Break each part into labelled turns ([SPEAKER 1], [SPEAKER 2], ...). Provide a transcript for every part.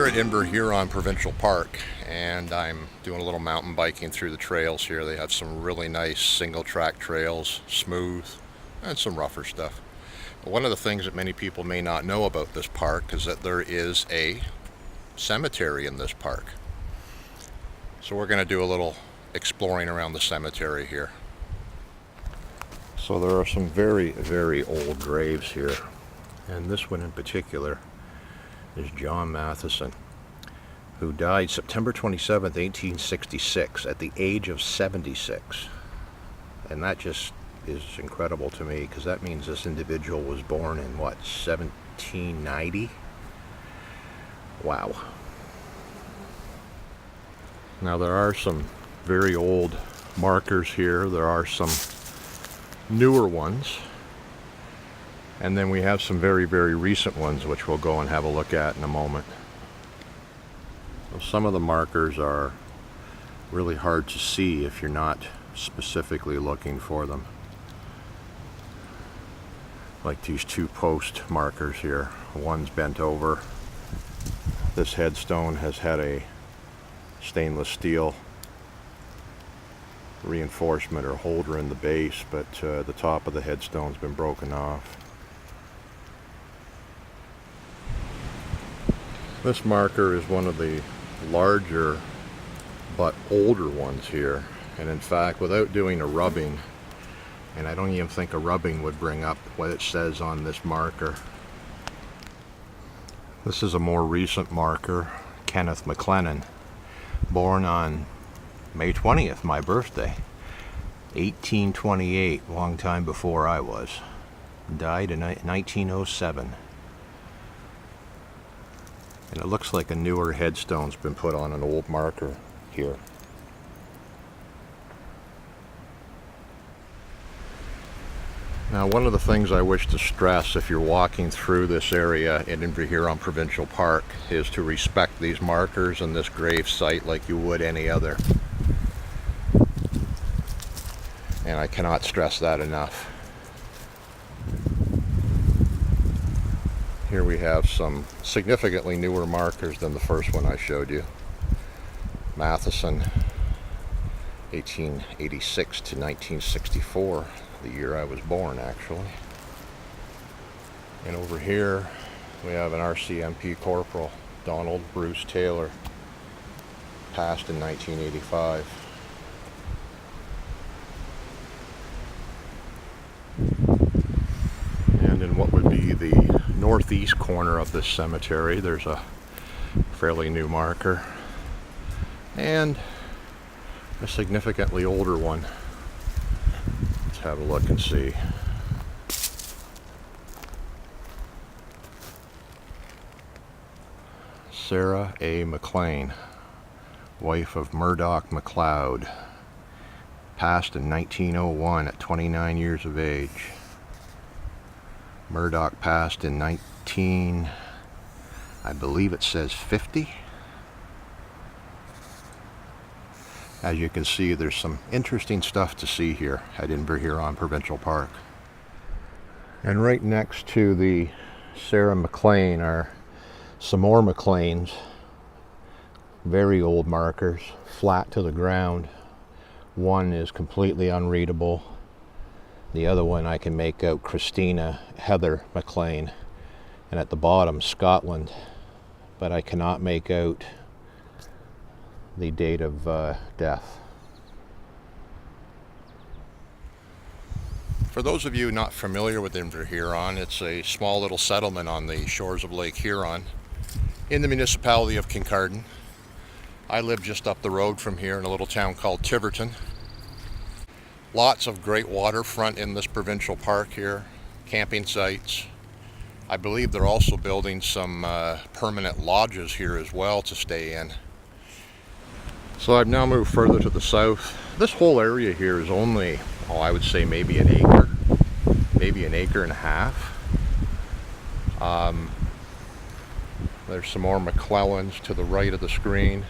[SPEAKER 1] at Inverhuron Provincial Park, and I'm doing a little mountain biking through the trails here. They have some really nice single track trails, smooth, and some rougher stuff. But one of the things that many people may not know about this park is that there is a cemetery in this park. So we're going to do a little exploring around the cemetery here. So there are some very, very old graves here, and this one in particular is John Matheson, who died September 27th, 1866 at the age of 76. And that just is incredible to me, because that means this individual was born in what, 1790? Wow. Now there are some very old markers here. There are some newer ones, and then we have some very, very recent ones, which we'll go and have a look at in a moment. So some of the markers are really hard to see if you're not specifically looking for them. Like these two post markers here. One's bent over. This headstone has had a stainless steel reinforcement or holder in the base, but the top of the headstone's been broken off. This marker is one of the larger but older ones here, and in fact, without doing a rubbing, and I don't even think a rubbing would bring up what it says on this marker. This is a more recent marker, Kenneth McLennan, born on May 20th, my birthday, 1828, long time before I was. Died in 1907. And it looks like a newer headstone's been put on an old marker here. Now, one of the things I wish to stress if you're walking through this area in Inverhuron Provincial Park is to respect these markers and this grave site like you would any other. And I cannot stress that enough. Here we have some significantly newer markers than the first one I showed you. Matheson, 1886 to 1964, the year I was born actually. And over here we have an RCMP Corporal, Donald Bruce Taylor, passed in 1985. And in what would be the northeast corner of this cemetery, there's a fairly new marker and a significantly older one. Let's have a look and see. Sarah A. McLean, wife of Murdoch McLeod, passed in 1901 at 29 years of age. Murdoch passed in I believe it says 50. As you can see, there's some interesting stuff to see here at Inverhuron Provincial Park. And right next to the Sarah McLean are some more McLeans. Very old markers, flat to the ground. One is completely unreadable. The other one I can make out Christina Heather McLean, and at the bottom Scotland, but I cannot make out the date of death. For those of you not familiar with Inverhuron, it's a small little settlement on the shores of Lake Huron in the municipality of Kincardine. I live just up the road from here in a little town called Tiverton. Lots of great waterfront in this provincial park here, camping sites. I believe they're also building some permanent lodges here as well to stay in. So I've now moved further to the south. This whole area here is only, I would say maybe an acre, maybe an acre and a half. There's some more McClellans to the right of the screen.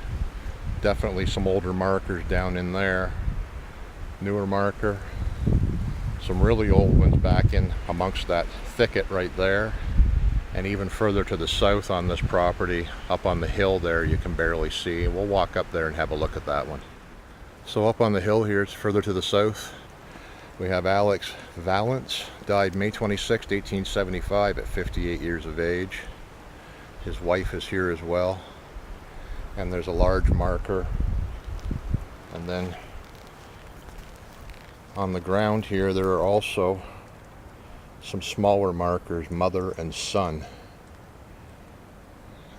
[SPEAKER 1] Definitely some older markers down in there. Newer marker, some really old ones back in amongst that thicket right there. And even further to the south on this property, up on the hill there, you can barely see. We'll walk up there and have a look at that one. So up on the hill here, it's further to the south, we have Alex Valance, died May 26, 1875 at 58 years of age. His wife is here as well. And there's a large marker. And then on the ground here, there are also some smaller markers, mother and son.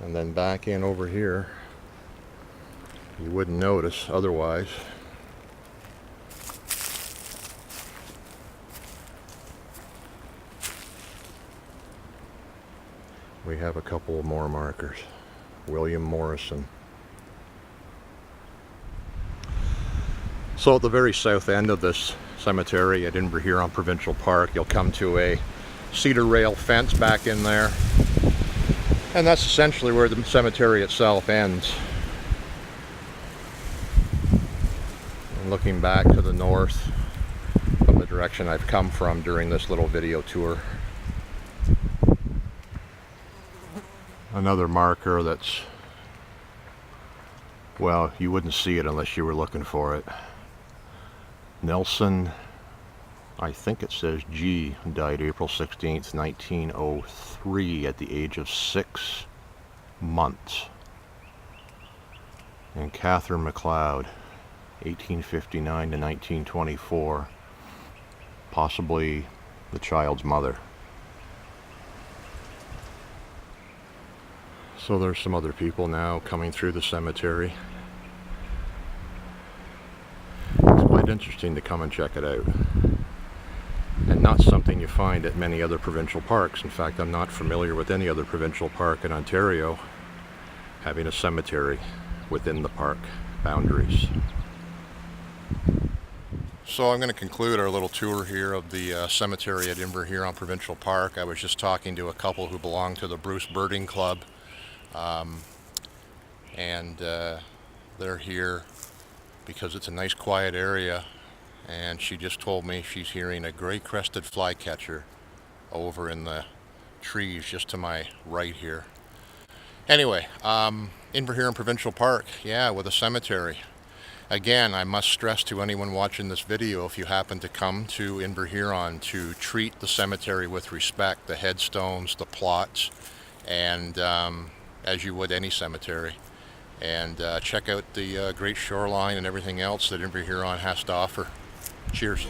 [SPEAKER 1] And then back in over here, you wouldn't notice otherwise, we have a couple more markers. William Morrison. So at the very south end of this cemetery at Inverhuron Provincial Park, you'll come to a cedar rail fence back in there. And that's essentially where the cemetery itself ends. And looking back to the north from the direction I've come from during this little video tour. Another marker that's, well, you wouldn't see it unless you were looking for it. Nelson, I think it says G, died April 16th, 1903 at the age of 6 months. And Catherine McLeod, 1859 to 1924, possibly the child's mother. So there's some other people now coming through the cemetery. It's quite interesting to come and check it out. And not something you find at many other provincial parks. In fact, I'm not familiar with any other provincial park in Ontario having a cemetery within the park boundaries. So I'm going to conclude our little tour here of the cemetery at Inverhuron Provincial Park. I was just talking to a couple who belong to the Bruce Birding Club. They're here because it's a nice quiet area, and she just told me she's hearing a gray-crested flycatcher over in the trees just to my right here. Anyway, Inverhuron Provincial Park, yeah, with a cemetery. Again, I must stress to anyone watching this video, if you happen to come to Inverhuron, to treat the cemetery with respect, the headstones, the plots, and as you would any cemetery. And check out the great shoreline and everything else that Inverhuron has to offer. Cheers.